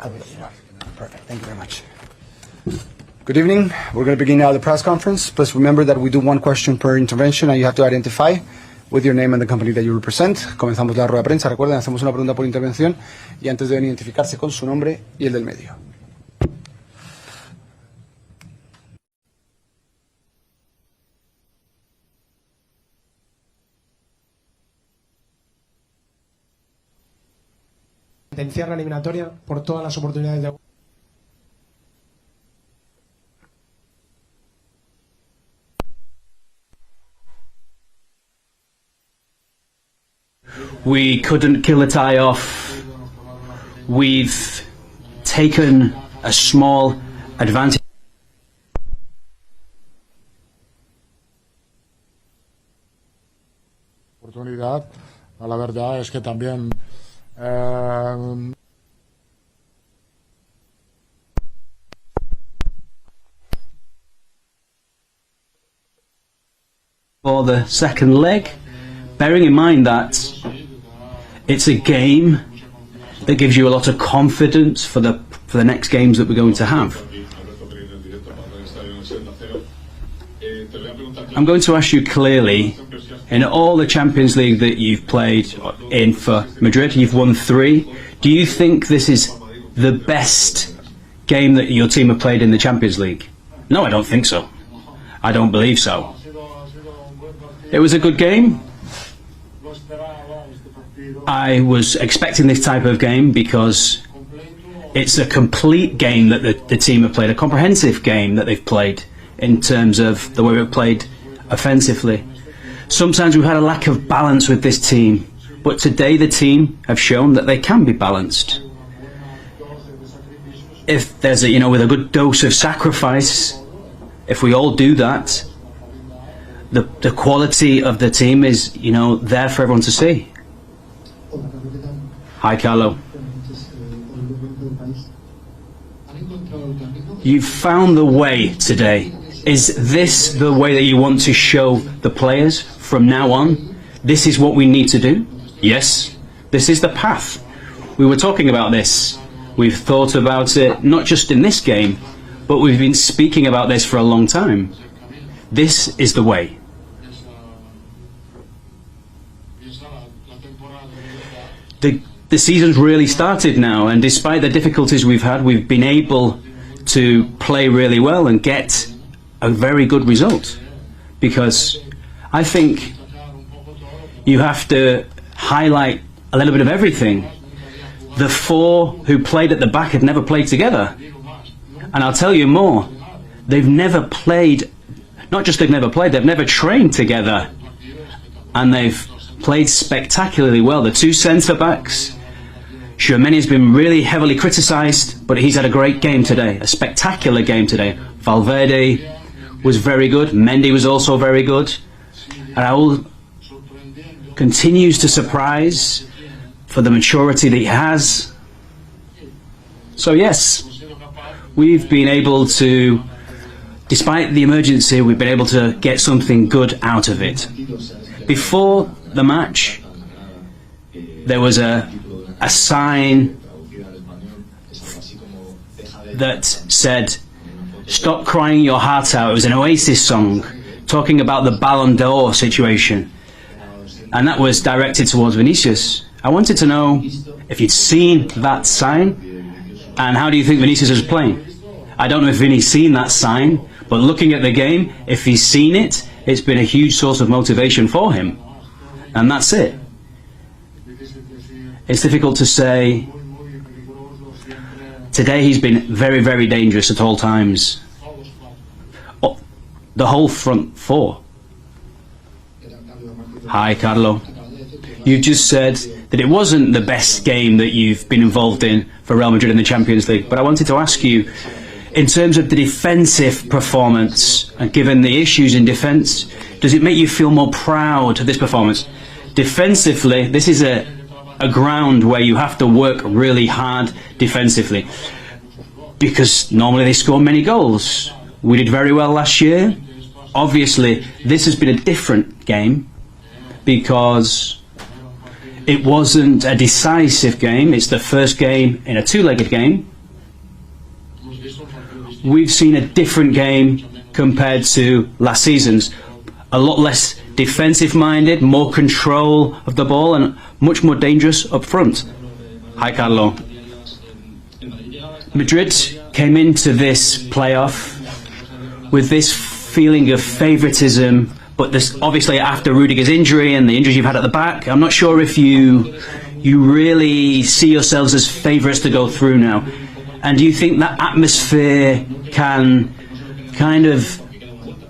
I will let you know. Perfect. Thank you very much. Good evening. We're going to begin now the press conference. Please remember that we do one question per intervention and you have to identify with your name and the company that you represent. Comenzamos la rueda de prensa. Recuerden, hacemos una pregunta por intervención y antes deben identificarse con su nombre y el del medio. Sentenciar la eliminatoria por todas las oportunidades de... We couldn't kill the tie off. We've taken a small advantage. Oportunidad, la verdad es que también for the second leg, bearing in mind that it's a game that gives you a lot of confidence for the next games that we're going to have. I'm going to ask you clearly, in all the Champions League that you've played in for Madrid, you've won 3. Do you think this is the best game that your team have played in the Champions League? No, I don't think so. I don't believe so. It was a good game. I was expecting this type of game because it's a complete game that the team have played, a comprehensive game that they've played in terms of the way we've played offensively. Sometimes we've had a lack of balance with this team, but today the team have shown that they can be balanced. If there's with a good dose of sacrifice, if we all do that, the quality of the team is, there for everyone to see. Hi, Carlo. You've found the way today. Is this the way that you want to show the players from now on? This is what we need to do? Yes, this is the path. We were talking about this. We've thought about it, not just in this game, but we've been speaking about this for a long time. This is the way. The season's really started now, and despite the difficulties we've had, we've been able to play really well and get a very good result. Because I think you have to highlight a little bit of everything. The 4 who played at the back had never played together. And I'll tell you more, they've never played, not just they've never trained together. And they've played spectacularly well. The 2 centre-backs, Tchouaméni has been really heavily criticised, but he's had a great game today, a spectacular game today. Valverde was very good, Mendy was also very good. And Raúl continues to surprise for the maturity that he has. So yes, we've been able to, despite the emergency, we've been able to get something good out of it. Before the match, there was a sign that said, "Stop crying your heart out." It was an Oasis song talking about the Ballon d'Or situation, and that was directed towards Vinicius. I wanted to know if you'd seen that sign, and how do you think Vinicius is playing? I don't know if Vinny's seen that sign, but looking at the game, if he's seen it, it's been a huge source of motivation for him. And that's it. It's difficult to say. Today he's been very, very dangerous at all times. Oh, the whole front 4. Hi, Carlo. You just said that it wasn't the best game that you've been involved in for Real Madrid in the Champions League, but I wanted to ask you, in terms of the defensive performance, and given the issues in defence, does it make you feel more proud of this performance? Defensively, this is a ground where you have to work really hard defensively, because normally they score many goals. We did very well last year. Obviously, this has been a different game because it wasn't a decisive game. It's the first game in a two-legged game. We've seen a different game compared to last season's. A lot less defensive-minded, more control of the ball, and much more dangerous up front. Hi, Carlo. Madrid came into this playoff with this feeling of favouritism, but this obviously after Rudiger's injury and the injuries you've had at the back, I'm not sure if you really see yourselves as favourites to go through now. And do you think that atmosphere can kind of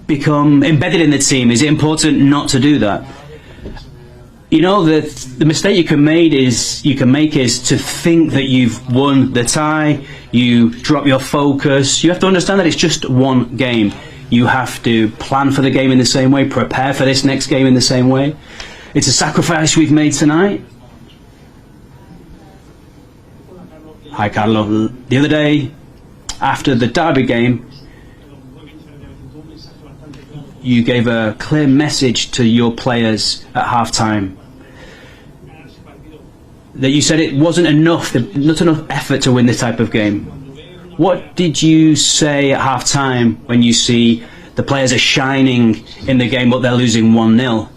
become embedded in the team? Is it important not to do that? You know, the mistake you can make is to think that you've won the tie, you drop your focus. You have to understand that it's just one game. You have to plan for the game in the same way, prepare for this next game in the same way. It's a sacrifice we've made tonight. Hi, Carlo. The other day, after the derby game, you gave a clear message to your players at half-time. That you said it wasn't enough, not enough effort to win this type of game. What did you say at half-time when you see the players are shining in the game but they're losing 1-0?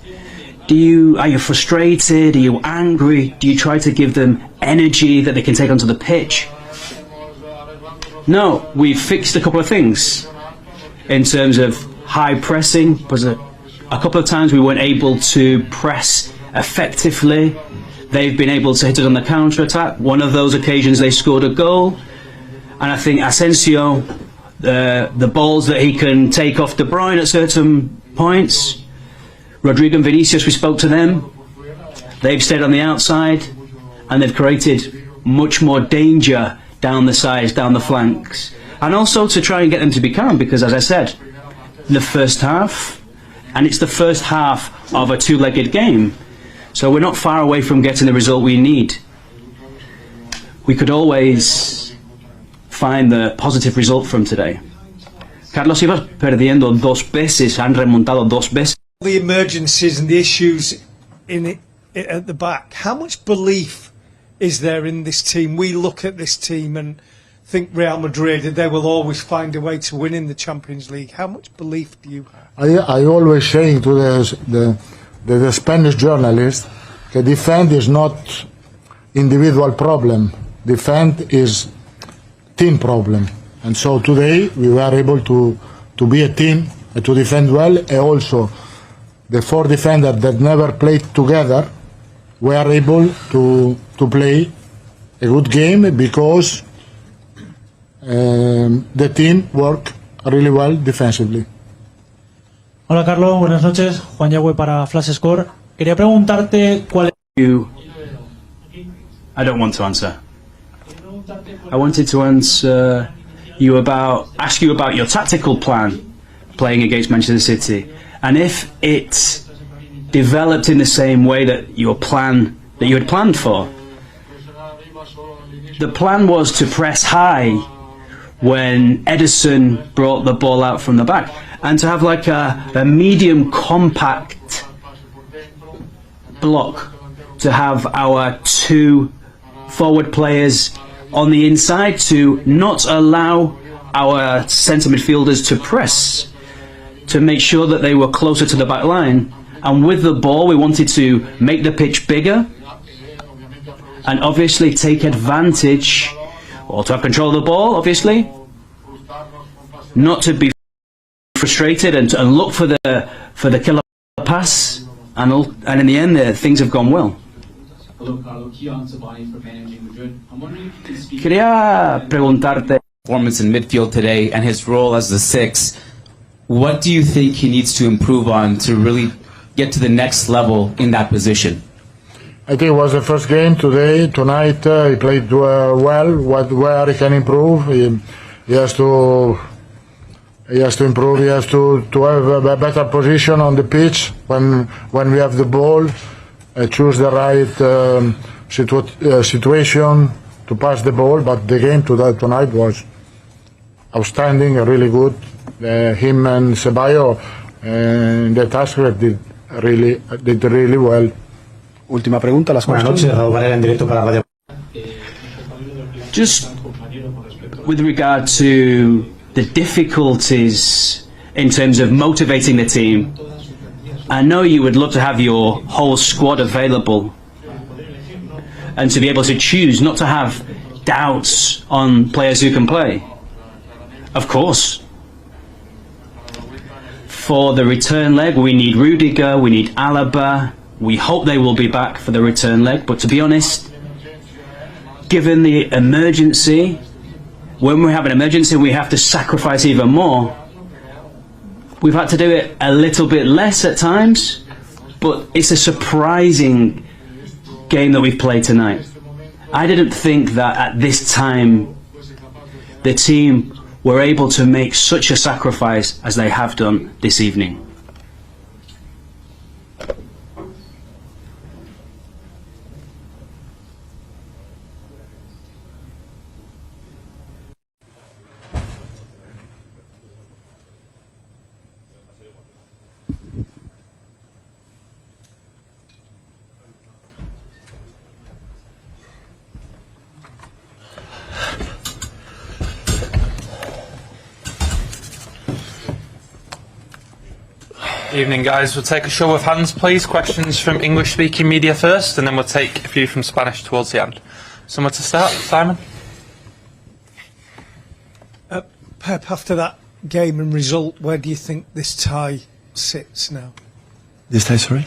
Are you frustrated? Are you angry? Do you try to give them energy that they can take onto the pitch? No, we've fixed a couple of things in terms of high pressing. Because a couple of times we weren't able to press effectively. They've been able to hit us on the counter-attack. One of those occasions they scored a goal. And I think Asensio, the balls that he can take off De Bruyne at certain points. Rodrigo and Vinicius, we spoke to them. They've stayed on the outside. And they've created much more danger down the sides, down the flanks. And also to try and get them to be calm. Because as I said, the first half, and it's the first half of a two-legged game. So we're not far away from getting the result we need. We could always find the positive result from today. Carlos, ibas perdiendo 2 veces, han remontado 2 veces. The emergencies and the issues at the back. How much belief is there in this team? We look at this team and think Real Madrid, they will always find a way to win in the Champions League. How much belief do you have? I always say to the Spanish journalists that defense is not individual problem. Defense is team problem. And so today we were able to be a team, to defend well, and also the 4 defenders that never played together were able to play a good game because the team worked really well defensively. Hola Carlo, buenas noches. Juan Yagüe para Flash Score. Quería preguntarte cuál es... I don't want to answer. I wanted to ask you about your tactical plan playing against Manchester City, and if it developed in the same way that you had planned for. The plan was to press high when Edison brought the ball out from the back, and to have like a medium compact block, to have our 2 forward players on the inside to not allow our centre midfielders to press, to make sure that they were closer to the back line. And with the ball we wanted to make the pitch bigger and obviously take advantage, or to have control of the ball obviously, not to be frustrated and look for the killer pass, and in the end things have gone well. Hello, Carlo. Keon Tabani from Managing Madrid. I'm wondering if you can speak Quería preguntarte performance in midfield today and his role as the 6. What do you think he needs to improve on to really get to the next level in that position? I think it was the first game today. Tonight he played well. Where he can improve, he has to improve. He has to have a better position on the pitch when we have the ball. Choose the right situation to pass the ball. But the game tonight was outstanding, really good. Him and Ceballos in the task did really well. Última pregunta, las Buenas questions. noches, Raúl Varela en directo para Radio. Just with regard to the difficulties in terms of motivating the team, I know you would love to have your whole squad available and to be able to choose not to have doubts on players who can play. Of course. For the return leg, we need Rudiger, we need Alaba. We hope they will be back for the return leg, but to be honest, given the emergency, when we have an emergency we have to sacrifice even more. We've had to do it a little bit less at times, but it's a surprising game that we've played tonight. I didn't think that at this time the team were able to make such a sacrifice as they have done this evening. Evening, guys. We'll take a show of hands, please. Questions from English-speaking media first, and then we'll take a few from Spanish towards the end. Somewhere to start, Simon? Pep, after that game and result, where do you think this tie sits now? This tie, sorry?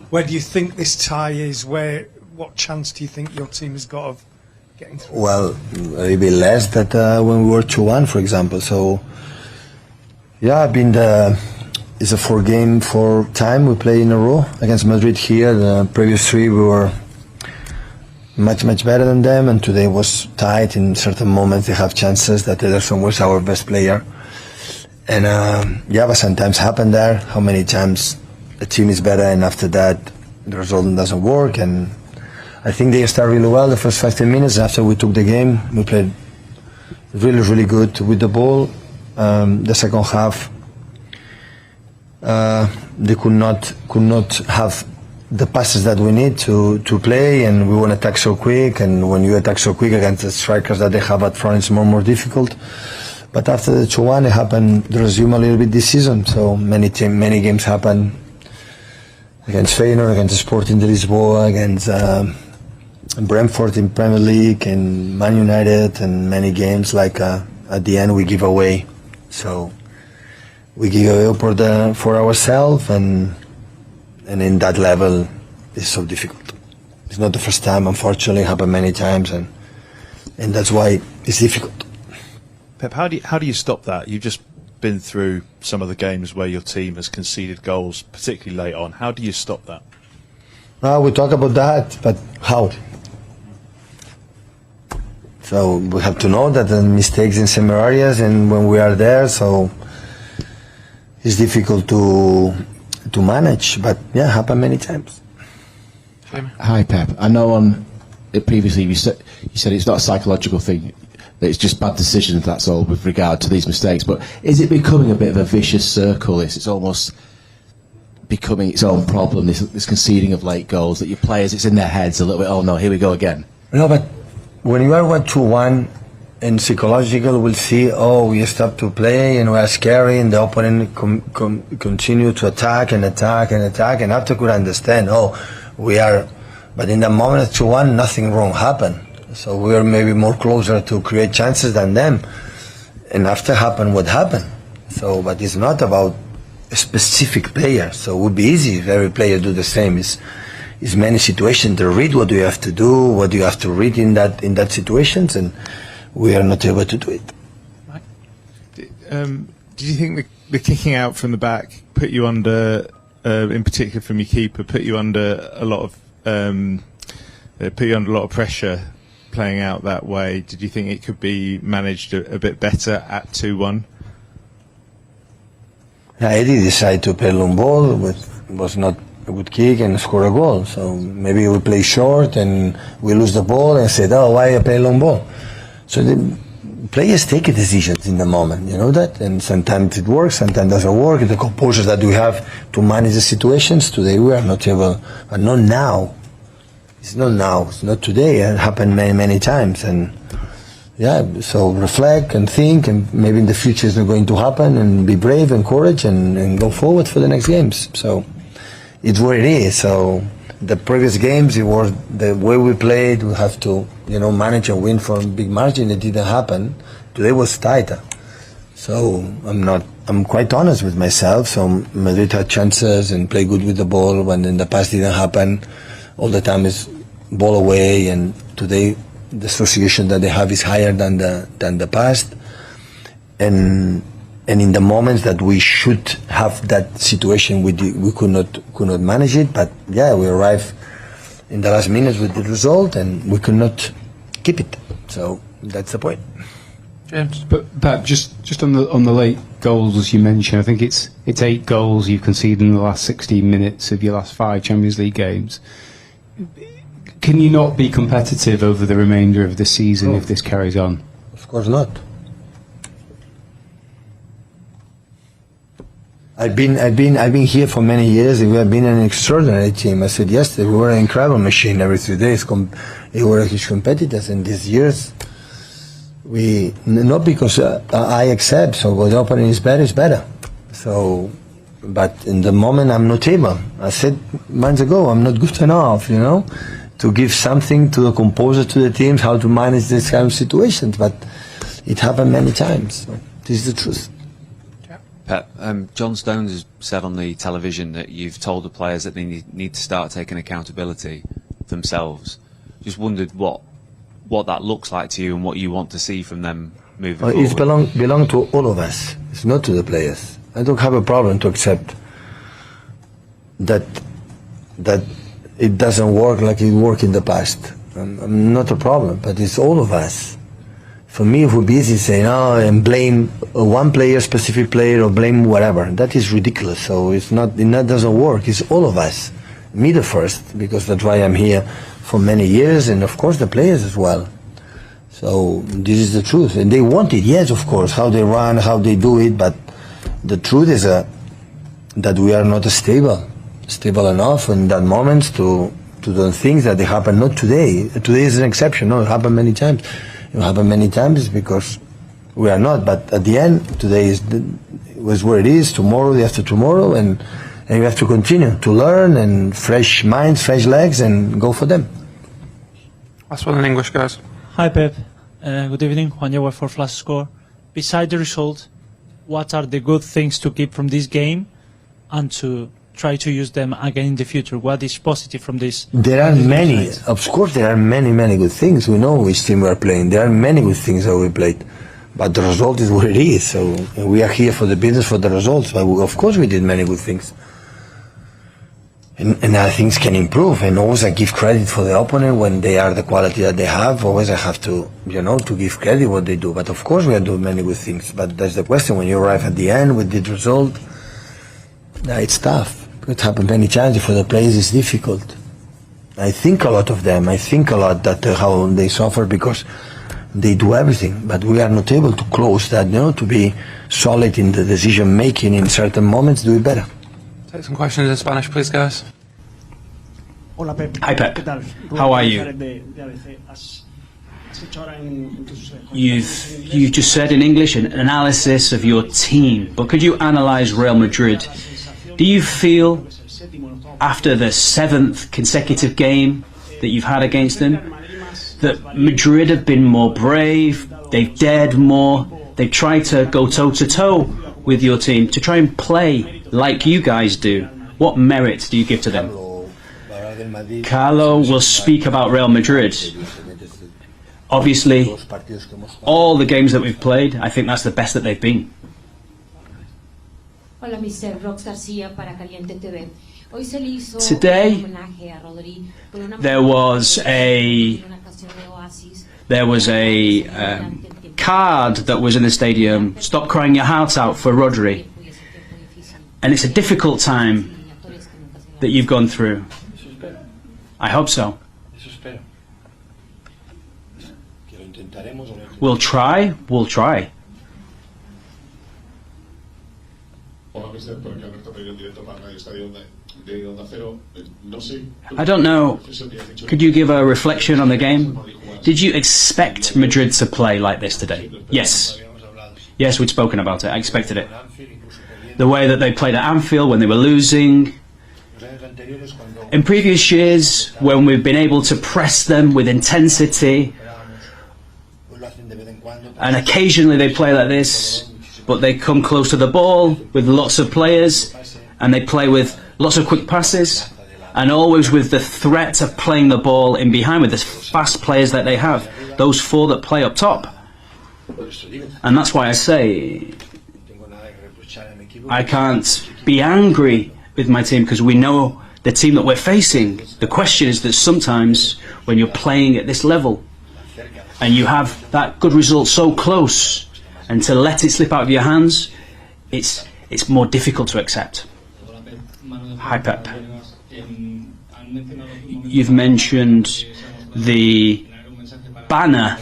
Where do you think this tie is? What chance do you think your team has got of getting through? Well, a little bit less than when we were 2-1, for example. So, yeah, it's a 4-game time we play in a row against Madrid here. The previous 3 we were much better than them, and today was tight. In certain moments they have chances that Ederson was our best player, and but sometimes happen there. How many times a team is better and after that the result doesn't work? And I think they started really well the first 15 minutes. After we took the game, we played really good with the ball. The second half they could not have the passes that we need to play, and we want to attack so quick, and when you attack so quick against the strikers that they have at front, it's more difficult. But after the 2-1, it happened, the resume a little bit this season. So many games happen against Feyenoord, against Sporting de Lisboa, against Brentford in Premier League, and Man United, and many games like at the end we give away. So we give away for ourselves, and in that level it's so difficult. It's not the first time, unfortunately. It happened many times, and that's why it's difficult. Pep, how do you stop that? You've just been through some of the games where your team has conceded goals, particularly late on. How do you stop that? We talk about that, but how? So we have to know that the mistakes in some areas, and when we are there, so it's difficult to manage. But yeah, happen many times. Hi Pep, I know previously you said it's not a psychological thing, that it's just bad decisions, that's all, with regard to these mistakes. But is it becoming a bit of a vicious circle? It's almost becoming its own problem, this conceding of late goals, that your players, it's in their heads a little bit, oh no, here we go again. No, but when you are 1-2-1 and psychological, we'll see, we stop to play and we are scary, and the opponent continue to attack, and after could understand, we are, but in the moment at 2-1, nothing wrong happened. So we are maybe more closer to create chances than them, and after happened what happened. So, but it's not about a specific player. So it would be easy if every player do the same. It's many situations to read what you have to do, what you have to read in that situations, and we are not able to do it. Right. Did you think the kicking out from the back put you under, in particular from your keeper, put you under a lot of pressure playing out that way? Did you think it could be managed a bit better at 2-1? I did decide to play long ball, was not a good kick and score a goal. So maybe we play short and we lose the ball and said, why I play long ball? So the players take decisions in the moment, you know that? And sometimes it works, sometimes it doesn't work. The composure that we have to manage the situations, today we are not able, but not now. It's not now. It's not today. It happened many times, and yeah. So reflect and think, and maybe in the future it's not going to happen. And be brave and courage, and go forward for the next games. So it's what it is. So the previous games, it was the way we played. We have to, manage and win for a big margin. It didn't happen. Today was tighter. So I'm quite honest with myself. So Madrid had chances and play good with the ball when in the past didn't happen. All the time is ball away, and today the association that they have is higher than the past. And in the moments that we should have that situation, we could not manage it. But yeah, we arrived in the last minutes with the result, and we could not keep it. So that's the point. James. But Pep, just on the late goals, as you mentioned, I think it's 8 goals you've conceded in the last 16 minutes of your last 5 Champions League games. Can you not be competitive over the remainder of the season if this carries on? Of course not. I've been here for many years, and we have been an extraordinary team. I said yesterday, we were an incredible machine every 3 days. We were huge competitors, and these years, not because I accept, so when the opponent is better, it's better. So, but in the moment, I'm not able. I said months ago, I'm not good enough, to give something to the composer, to the teams, how to manage this kind of situations. But it happened many times. So this is the truth. Pep, John Stones has said on the television that you've told the players that they need to start taking accountability themselves. Just wondered what that looks like to you and what you want to see from them moving forward. It belong to all of us. It's not to the players. I don't have a problem to accept that it doesn't work like it worked in the past. I'm not a problem, but it's all of us. For me, it would be easy to say, and blame one player, specific player, or blame whatever. That is ridiculous. So that doesn't work. It's all of us. Me the first, because that's why I'm here for many years, and of course the players as well. So this is the truth. And they want it, yes, of course, how they run, how they do it, but the truth is that we are not stable enough in that moments to do things that they happen, not today. Today is an exception. No, it happened many times. It happened many times because we are not. But at the end, today was where it is. Tomorrow, the after tomorrow, and we have to continue to learn, and fresh minds, fresh legs, and go for them. Last one in English, guys. Hi Pep, good evening. Juan Diego for Flash Score. Beside the result, what are the good things to keep from this game, and to try to use them again in the future? What is positive from this? There are many, of course, there are many good things. We know which team we are playing. There are many good things that we played, but the result is what it is. So we are here for the business, for the results. But of course, we did many good things, and other things can improve. And always I give credit for the opponent when they are the quality that they have. Always I have to, to give credit what they do. But of course, we are doing many good things. But that's the question. When you arrive at the end with the result, it's tough. It happened many times. For the players, it's difficult. I think a lot of them. I think a lot that how they suffer because they do everything, but we are not able to close that. To be solid in the decision making in certain moments, do it better. Take some questions in Spanish, please, guys. Hola Pep. Hi Pep. How are you? You've just said in English an analysis of your team, but could you analyse Real Madrid? Do you feel, after the 7th consecutive game that you've had against them, that Madrid have been more brave, they've dared more, they've tried to go toe-to-toe with your team, to try and play like you guys do? What merit do you give to them? Carlo will speak about Real Madrid. Obviously, all the games that we've played, I think that's the best that they've been. Hola, Mr. Rox Garcia para Caliente TV. Hoy se le hizo Today, un homenaje a Rodri con una there was a card that was in the stadium, Stop Crying Your Heart Out for Rodri. And it's a difficult time that you've gone through. I hope so. We'll try. I don't know. Could you give a reflection on the game? Did you expect Madrid to play like this today? Yes. Yes, we'd spoken about it. I expected it. The way that they played at Anfield when they were losing. In previous years, when we've been able to press them with intensity, and occasionally they play like this, but they come close to the ball with lots of players, and they play with lots of quick passes, and always with the threat of playing the ball in behind with the fast players that they have, those four that play up top. And that's why I say I can't be angry with my team, because we know the team that we're facing. The question is that sometimes when you're playing at this level and you have that good result so close, and to let it slip out of your hands, it's more difficult to accept. Hi Pep. You've mentioned the banner,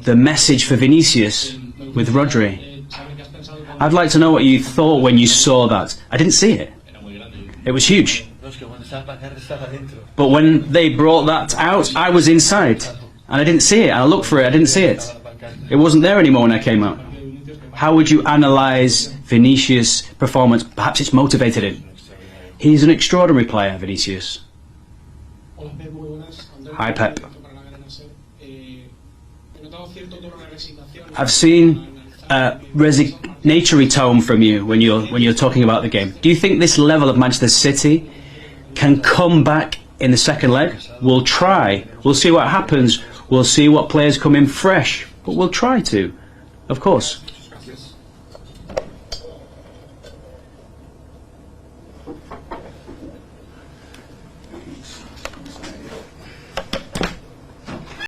the message for Vinicius with Rodri. I'd like to know what you thought when you saw that. I didn't see it. It was huge. But when they brought that out, I was inside and I didn't see it. I looked for it, I didn't see it. It wasn't there anymore when I came out. How would you analyse Vinicius' performance? Perhaps it's motivated him. He's an extraordinary player, Vinicius. Hi Pep. I've seen a resignatory tone from you when you're talking about the game. Do you think this level of Manchester City can come back in the second leg? We'll try. We'll see what happens. We'll see what players come in fresh. But we'll try to, of course.